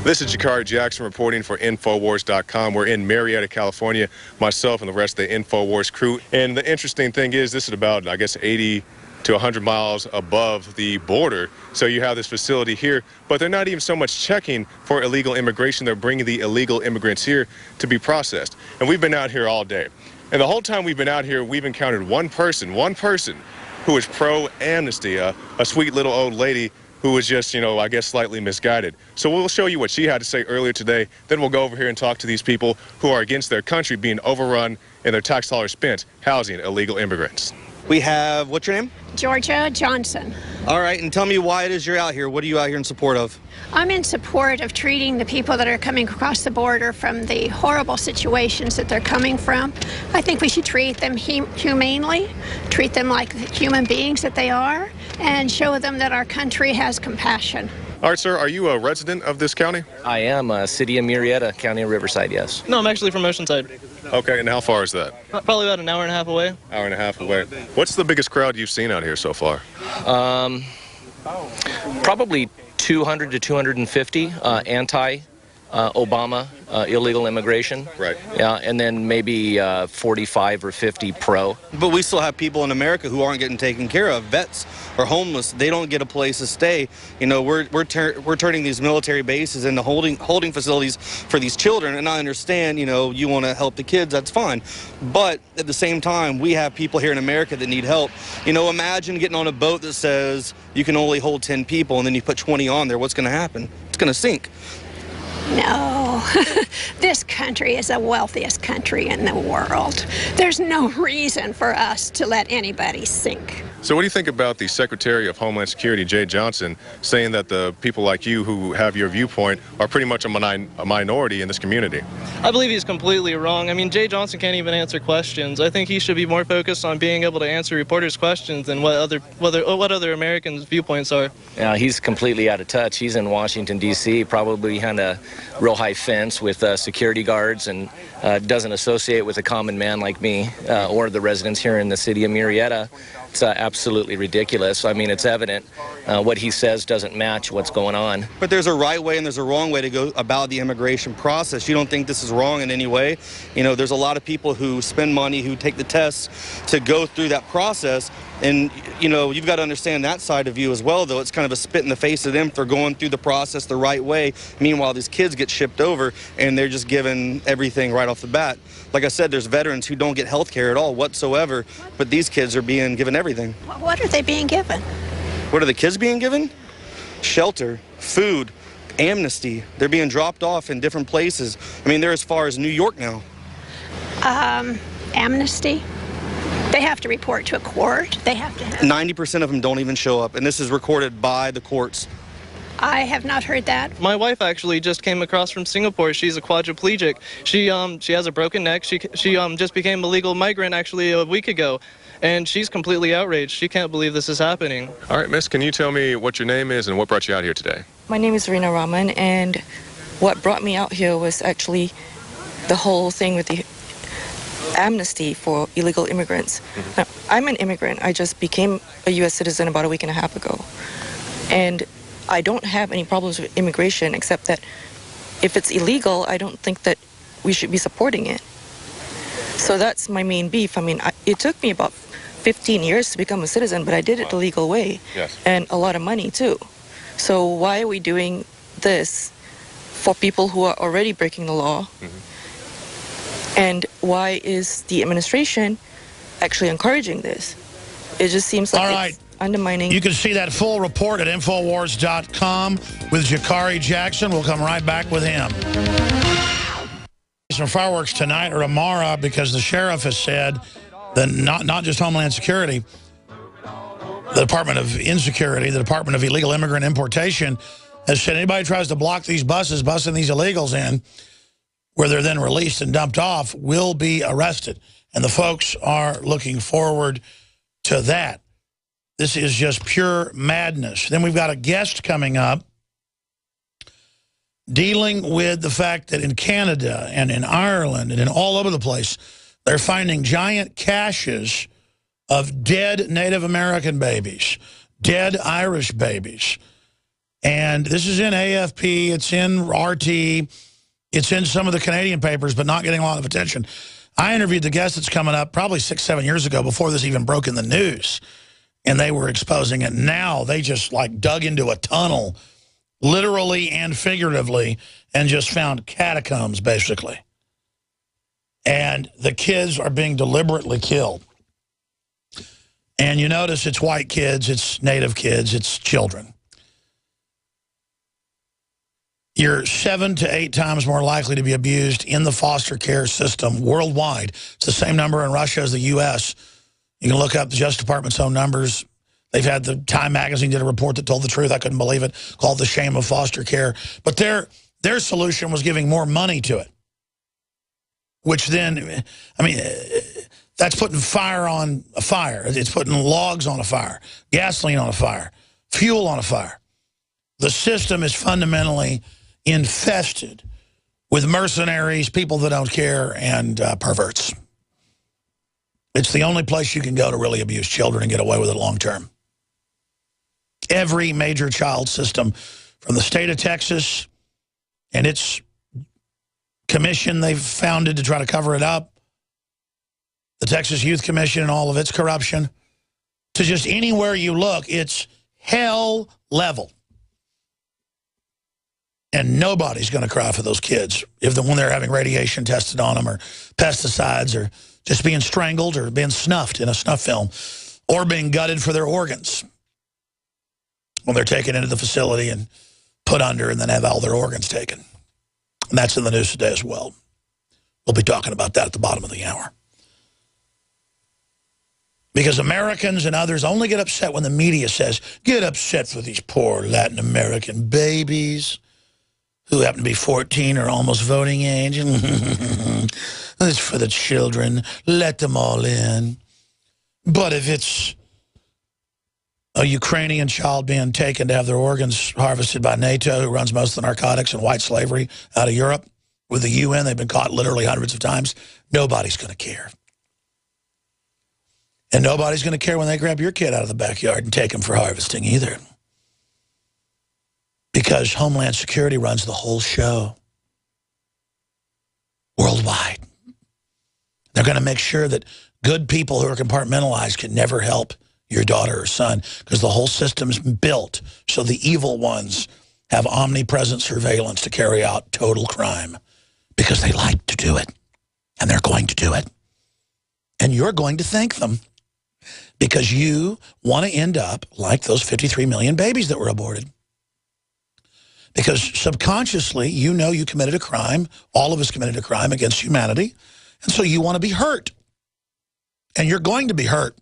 This is Jakari Jackson reporting for Infowars.com. We're in Marietta, California, myself and the rest of the Infowars crew. And the interesting thing is this is about, I guess, 80 to 100 miles above the border. So you have this facility here, but they're not even so much checking for illegal immigration. They're bringing the illegal immigrants here to be processed. And we've been out here all day. And the whole time we've been out here, we've encountered one person who is pro-amnesty, a sweet little old lady who was just, I guess slightly misguided. So we'll show you what she had to say earlier today. Then we'll go over here and talk to these people who are against their country being overrun and their tax dollars spent housing illegal immigrants. We have, what's your name? Georgia Johnson. All right, and tell me why it is you're out here. What are you out here in support of? I'm in support of treating the people that are coming across the border from the horrible situations that they're coming from. I think we should treat them humanely, treat them like the human beings that they are, and show them that our country has compassion. All right, sir, are you a resident of this county? I am, city of Marietta, county of Riverside, yes. No, I'm actually from Oceanside. Okay, and how far is that? Probably about an hour and a half away. Hour and a half away. What's the biggest crowd you've seen out here so far? Probably 200 to 250 anti-Obama illegal immigration. Right. Yeah, and then maybe 45 or 50 pro. But we still have people in America who aren't getting taken care of. Vets are homeless. They don't get a place to stay. We're turning these military bases into holding facilities for these children. And I understand, you want to help the kids. That's fine. But at the same time, we have people here in America that need help. Imagine getting on a boat that says you can only hold 10 people, and then you put 20 on there. What's going to happen? It's going to sink. No, this country is the wealthiest country in the world. There's no reason for us to let anybody sink. So what do you think about the Secretary of Homeland Security, Jay Johnson, saying that the people like you who have your viewpoint are pretty much a minority in this community? I believe he's completely wrong. I mean, Jay Johnson can't even answer questions. I think he should be more focused on being able to answer reporters' questions than what other Americans' viewpoints are. Yeah, he's completely out of touch. He's in Washington, D.C., probably behind a real high fence with security guards, and doesn't associate with a common man like me or the residents here in the city of Marietta. It's absolutely ridiculous. I mean, it's evident what he says doesn't match what's going on. But there's a right way and there's a wrong way to go about the immigration process. You don't think this is wrong in any way? There's a lot of people who spend money, who take the tests to go through that process. And, you've got to understand that side of you as well, though. It's kind of a spit in the face of them for going through the process the right way. Meanwhile, these kids get shipped over and they're just given everything right off the bat. Like I said, there's veterans who don't get health care at all whatsoever, but these kids are being given everything. What are they being given? What are the kids being given? Shelter, food, amnesty. They're being dropped off in different places. I mean, they're as far as New York now. Amnesty? They have to report to a court. They have to have... 90% of them don't even show up, and this is recorded by the courts. I have not heard that. My wife actually just came across from Singapore. She's a quadriplegic. She has a broken neck. She just became a legal migrant actually a week ago, and she's completely outraged. She can't believe this is happening. All right, miss, can you tell me what your name is and what brought you out here today? My name is Rina Rahman, and what brought me out here was actually the whole thing with the amnesty for illegal immigrants. Now, I'm an immigrant. I just became a U.S. citizen about a week and a half ago, and I don't have any problems with immigration, except that if it's illegal, I don't think that we should be supporting it. So that's my main beef. I mean, it took me about 15 years to become a citizen, but I did it the legal way. Yes. And a lot of money too. So why are we doing this for people who are already breaking the law? And why is the administration actually encouraging this? It just seems like it's undermining. You can see that full report at Infowars.com with Jakari Jackson. We'll come right back with him. Some fireworks tonight or tomorrow because the sheriff has said that not just Homeland Security, the Department of Insecurity, the Department of Illegal Immigrant Importation has said anybody who tries to block these buses, busing these illegals in, where they're then released and dumped off, will be arrested. And the folks are looking forward to that. This is just pure madness. Then we've got a guest coming up dealing with the fact that in Canada and in Ireland and in all over the place, they're finding giant caches of dead Native American babies, dead Irish babies, And this is in AFP, it's in RT, it's in some of the Canadian papers, but not getting a lot of attention. I interviewed the guest that's coming up probably 6-7 years ago before this even broke in the news, and they were exposing it. Now they just like dug into a tunnel, literally and figuratively, and just found catacombs, basically. And the kids are being deliberately killed. And you notice it's white kids, it's Native kids, it's children. You're 7 to 8 times more likely to be abused in the foster care system worldwide. It's the same number in Russia as the U.S. You can look up the Justice Department's own numbers. They've had the Time magazine did a report that told the truth. I couldn't believe it, called The Shame of Foster Care. But their solution was giving more money to it, which then, I mean, that's putting fire on a fire. It's putting logs on a fire, gasoline on a fire, fuel on a fire. The system is fundamentally infested with mercenaries, people that don't care, and perverts. It's the only place you can go to really abuse children and get away with it long term. Every major child system, from the state of Texas and its commission they've founded to try to cover it up, the Texas Youth Commission and all of its corruption, to just anywhere you look, it's hell level. And nobody's going to cry for those kids when they're having radiation tested on them, or pesticides, or just being strangled, or being snuffed in a snuff film, or being gutted for their organs when they're taken into the facility and put under and then have all their organs taken. And that's in the news today as well. We'll be talking about that at the bottom of the hour. Because Americans and others only get upset when the media says, get upset for these poor Latin American babies who happen to be 14 or almost voting age. It's for the children. Let them all in. But if it's a Ukrainian child being taken to have their organs harvested by NATO, who runs most of the narcotics and white slavery out of Europe, with the UN, they've been caught literally hundreds of times, nobody's going to care. And nobody's going to care when they grab your kid out of the backyard and take him for harvesting either. Because Homeland Security runs the whole show. Worldwide. They're going to make sure that good people who are compartmentalized can never help your daughter or son, because the whole system's built so the evil ones have omnipresent surveillance to carry out total crime, because they like to do it, and they're going to do it. And you're going to thank them, because you want to end up like those 53 million babies that were aborted. Because subconsciously, you know you committed a crime. All of us committed a crime against humanity. And so you want to be hurt. And you're going to be hurt.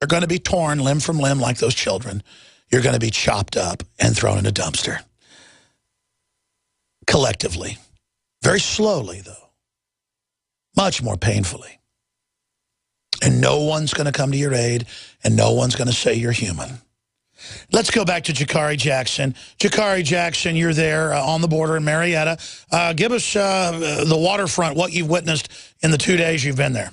You're going to be torn limb from limb like those children. You're going to be chopped up and thrown in a dumpster. Collectively. Very slowly, though. Much more painfully. And no one's going to come to your aid, and no one's going to say you're human. Let's go back to Jakari Jackson. Jakari Jackson, you're there on the border in Marietta. Give us the waterfront, what you've witnessed in the 2 days you've been there.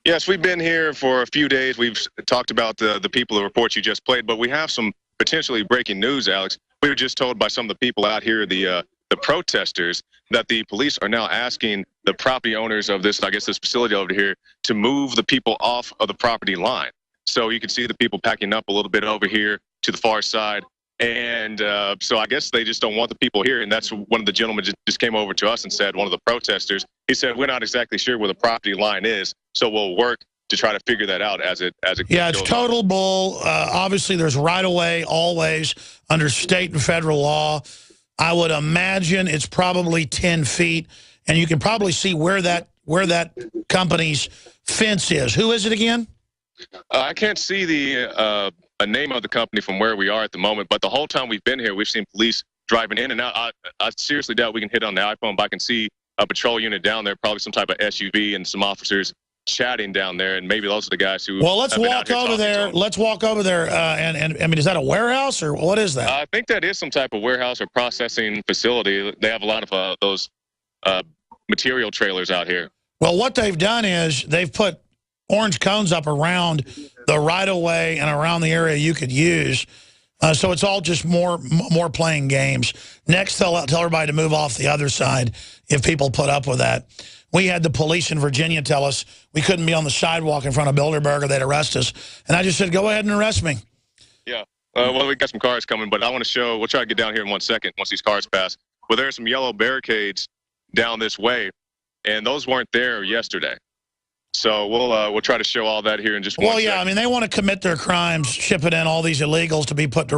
Yes, we've been here for a few days. We've talked about the people, the reports you just played, but we have some potentially breaking news, Alex. We were just told by some of the people out here, the protesters, that the police are now asking the property owners of this, I guess this facility over here, to move the people off of the property line. So you can see the people packing up a little bit over here to the far side. And so I guess they just don't want the people here. And that's one of the gentlemen just came over to us and said, one of the protesters, he said, we're not exactly sure where the property line is. So we'll work to try to figure that out as it Yeah, it's total bull. Obviously, there's right of way always under state and federal law. I would imagine it's probably 10 feet. And you can probably see where that company's fence is. Who is it again? I can't see the name of the company from where we are at the moment, but the whole time we've been here, we've seen police driving in and out. I seriously doubt we can hit on the iPhone, but I can see a patrol unit down there, probably some type of SUV, and some officers chatting down there, and maybe those are the guys who. Well, let's walk over there. Let's walk over there. And I mean, is that a warehouse or what is that? I think that is some type of warehouse or processing facility. They have a lot of those material trailers out here. Well, what they've done is they've put orange cones up around the right-of-way and around the area you could use. So it's all just more playing games. Next, they'll tell everybody to move off the other side if people put up with that. We had the police in Virginia tell us we couldn't be on the sidewalk in front of Bilderberg or they'd arrest us. And I just said, go ahead and arrest me. Yeah. Well, we got some cars coming, but I want to show, we'll try to get down here in 1 second once these cars pass. Well, there's some yellow barricades down this way, and those weren't there yesterday. So we'll try to show all that here in just 1 second. Well, yeah, I mean, they want to commit their crimes, shipping in all these illegals to be put to